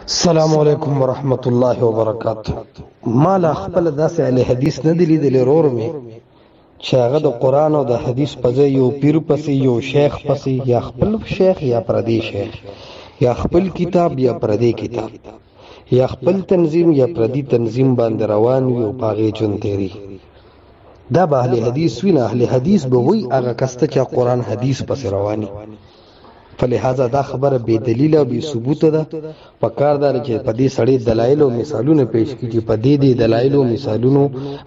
السلام علیکم ورحمت الله وبرکاته. ما لا خپل داسې اهل حدیث نه دی لیدلی رور مې چې هغه د قرآن او د حدیث په ځای یو پیر پسې یو شیخ پسې یا خپل شیخ یا پردی شیخ یا خپل کتاب یا پردی کتاب یا خپل تنظیم یا پردی تنظیم باندې روان وي او پاغې چون تیری. دا به اهل حدیث وي نه. اهل حدیث به وي هغه کس ته چې قرآن حدیث پسې رواني. فلهذا دا خبره بے دلیل او بے ثبوت ده. پکار دار چې په دې سړی دلایل او مثالونه پیش کړي چې په دې دلایل او مثالونو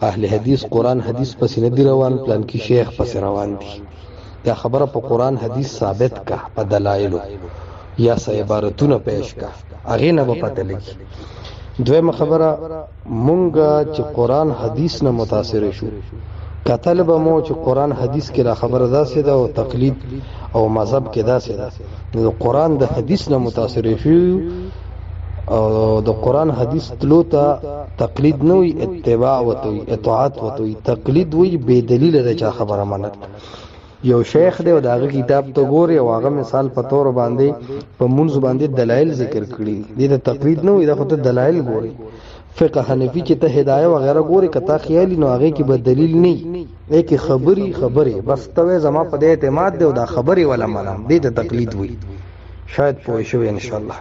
اهل حدیث قرآن حدیث پسې نه دی روان، پلان کې شیخ پسې روان دي. دا خبره په قرآن حدیث ثابت کا په دلایل یا سه عبارتونه پیش کا، هغه نه به پته لګي. دویمه خبره، مونږه چې قرآن حدیث نه متاثر شو، کتل به مو چې قرآن حدیث کې دا خبره داسې ده او تقلید او مذهب کې داسې ده. د قرآن د حدیث نه متاثر شو او د قرآن حدیث تلو ته تقلید نه وي، اتباع وته وي، اطاعت وته وي. تقلید وي بے دلیل ده چا خبره منل. یو شیخ دی او داغه کتاب ته ګوري او هغه مثال په تور باندې په منځ باندې دلایل ذکر کړي دي. د تقلید نه وي، دا خو ته دلایل ګوري. فقه حنفی چې ته هدايه وغیرہ ګوري، کته خیالي نو هغه کې به دلیل نه وي، کې خبري بس ته زما په دې اعتماد دی او دا خبري ولا منم دې د تقلید وي. شاید پوه شو ان شاء الله.